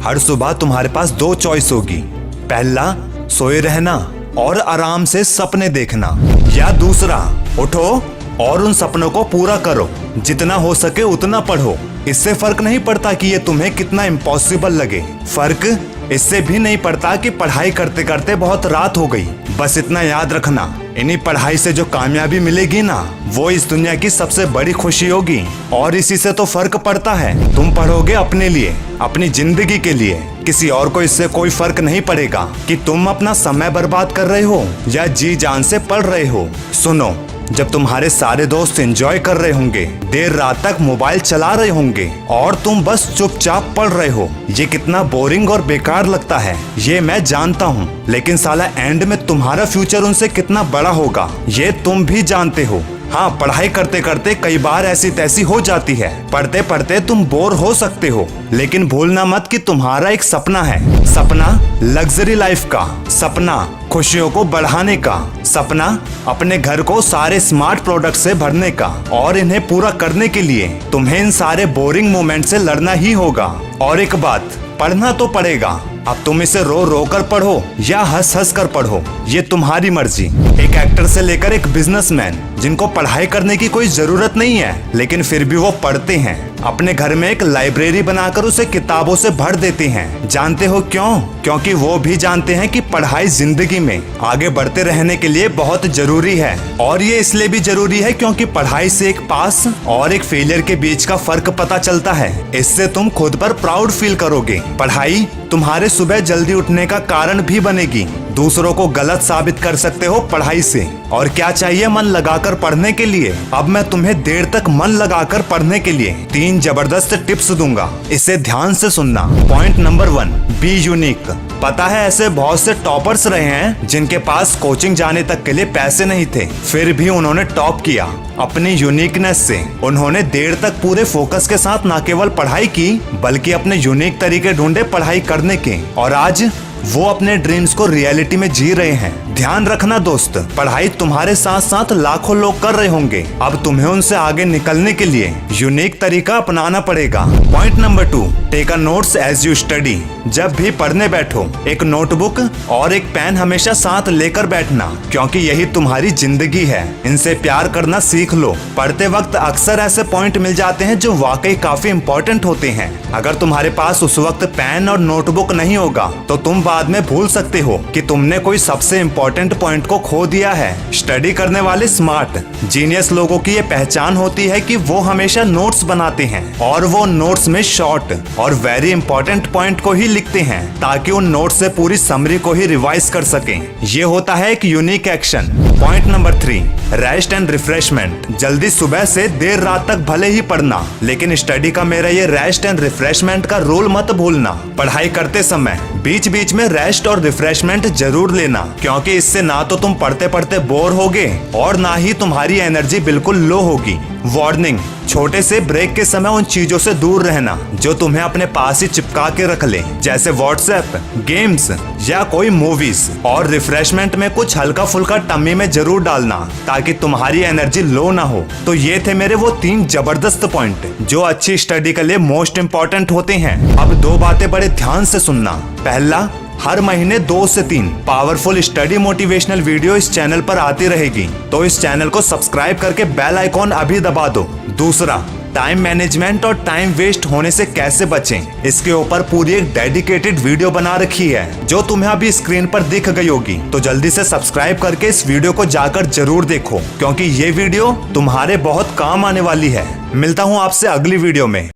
हर सुबह तुम्हारे पास दो चॉइस होगी। पहला, सोए रहना और आराम से सपने देखना, या दूसरा, उठो और उन सपनों को पूरा करो। जितना हो सके उतना पढ़ो। इससे फर्क नहीं पड़ता कि ये तुम्हें कितना इम्पॉसिबल लगे। फर्क इससे भी नहीं पड़ता कि पढ़ाई करते करते बहुत रात हो गई। बस इतना याद रखना, इन्हीं पढ़ाई से जो कामयाबी मिलेगी ना, वो इस दुनिया की सबसे बड़ी खुशी होगी। और इसी से तो फर्क पड़ता है। तुम पढ़ोगे अपने लिए, अपनी जिंदगी के लिए, किसी और को इससे कोई फर्क नहीं पड़ेगा कि तुम अपना समय बर्बाद कर रहे हो या जी जान से पढ़ रहे हो। सुनो, जब तुम्हारे सारे दोस्त एंजॉय कर रहे होंगे, देर रात तक मोबाइल चला रहे होंगे और तुम बस चुपचाप पढ़ रहे हो, ये कितना बोरिंग और बेकार लगता है, ये मैं जानता हूँ। लेकिन साला एंड में तुम्हारा फ्यूचर उनसे कितना बड़ा होगा, ये तुम भी जानते हो। हाँ, पढ़ाई करते करते कई बार ऐसी तैसी हो जाती है। पढ़ते पढ़ते तुम बोर हो सकते हो, लेकिन भूलना मत कि तुम्हारा एक सपना है। सपना लग्जरी लाइफ का, सपना खुशियों को बढ़ाने का, सपना अपने घर को सारे स्मार्ट प्रोडक्ट से भरने का। और इन्हें पूरा करने के लिए तुम्हें इन सारे बोरिंग मोमेंट से लड़ना ही होगा। और एक बात, पढ़ना तो पड़ेगा। अब तुम इसे रो रो कर पढ़ो या हंस हंस कर पढ़ो, ये तुम्हारी मर्जी। एक एक्टर से लेकर एक बिजनेसमैन, जिनको पढ़ाई करने की कोई जरूरत नहीं है, लेकिन फिर भी वो पढ़ते हैं। अपने घर में एक लाइब्रेरी बनाकर उसे किताबों से भर देते हैं। जानते हो क्यों? क्योंकि वो भी जानते हैं कि पढ़ाई जिंदगी में आगे बढ़ते रहने के लिए बहुत जरूरी है। और ये इसलिए भी जरूरी है क्योंकि पढ़ाई से एक पास और एक फेलियर के बीच का फर्क पता चलता है। इससे तुम खुद पर प्राउड फील करोगे। पढ़ाई तुम्हारे सुबह जल्दी उठने का कारण भी बनेगी। दूसरों को गलत साबित कर सकते हो पढ़ाई से। और क्या चाहिए मन लगाकर पढ़ने के लिए? अब मैं तुम्हें देर तक मन लगाकर पढ़ने के लिए 3 जबरदस्त टिप्स दूंगा, इसे ध्यान से सुनना। Point number 1, be unique. पता है ऐसे बहुत से टॉपर्स रहे हैं जिनके पास कोचिंग जाने तक के लिए पैसे नहीं थे, फिर भी उन्होंने टॉप किया अपनी यूनिकनेस से। उन्होंने देर तक पूरे फोकस के साथ न केवल पढ़ाई की, बल्कि अपने यूनिक तरीके ढूंढे पढ़ाई करने के। और आज वो अपने ड्रीम्स को रियलिटी में जी रहे हैं। ध्यान रखना दोस्त, पढ़ाई तुम्हारे साथ साथ लाखों लोग कर रहे होंगे। अब तुम्हें उनसे आगे निकलने के लिए यूनिक तरीका अपनाना पड़ेगा। Point number 2, take a notes as you study. जब भी पढ़ने बैठो, एक नोटबुक और एक पेन हमेशा साथ लेकर बैठना, क्योंकि यही तुम्हारी जिंदगी है। इनसे प्यार करना सीख लो। पढ़ते वक्त अक्सर ऐसे पॉइंट मिल जाते हैं जो वाकई काफी इम्पोर्टेंट होते हैं। अगर तुम्हारे पास उस वक्त पेन और नोटबुक नहीं होगा तो तुम बाद में भूल सकते हो कि तुमने कोई सबसे इम्पोर्टेंट पॉइंट को खो दिया है। स्टडी करने वाले स्मार्ट जीनियस लोगों की ये पहचान होती है कि वो हमेशा नोट्स बनाते हैं और वो नोट्स में शॉर्ट और वेरी इंपॉर्टेंट पॉइंट को ही लिखते हैं, ताकि उन नोट्स से पूरी समरी को ही रिवाइज कर सकें। ये होता है एक unique action. Point number 3, rest and refreshment. जल्दी सुबह से देर रात तक भले ही पढ़ना, लेकिन स्टडी का मेरा ये रेस्ट एंड रिफ्रेशमेंट का रूल मत भूलना। पढ़ाई करते समय बीच बीच में रेस्ट और रिफ्रेशमेंट जरूर लेना, क्योंकि इससे ना तो तुम पढ़ते पढ़ते बोर होगे और ना ही तुम्हारी एनर्जी बिल्कुल लो होगी। वार्निंग, छोटे से ब्रेक के समय उन चीजों से दूर रहना जो तुम्हें अपने पास ही चिपका के रख ले, जैसे व्हाट्सएप, गेम्स या कोई मूवीज। और रिफ्रेशमेंट में कुछ हल्का फुल्का टम्मी में जरूर डालना, ताकि तुम्हारी एनर्जी लो ना हो। तो ये थे मेरे वो 3 जबरदस्त पॉइंट जो अच्छी स्टडी के लिए मोस्ट इम्पोर्टेंट होते हैं। अब 2 बातें बड़े ध्यान से सुनना। पहला, हर महीने 2 से 3 पावरफुल स्टडी मोटिवेशनल वीडियो इस चैनल पर आती रहेगी, तो इस चैनल को सब्सक्राइब करके बेल आइकॉन अभी दबा दो। दूसरा, टाइम मैनेजमेंट और टाइम वेस्ट होने से कैसे बचें, इसके ऊपर पूरी एक डेडिकेटेड वीडियो बना रखी है जो तुम्हें अभी स्क्रीन पर दिख गई होगी। तो जल्दी से सब्सक्राइब करके इस वीडियो को जाकर जरूर देखो, क्योंकि ये वीडियो तुम्हारे बहुत काम आने वाली है। मिलता हूँ आपसे अगली वीडियो में।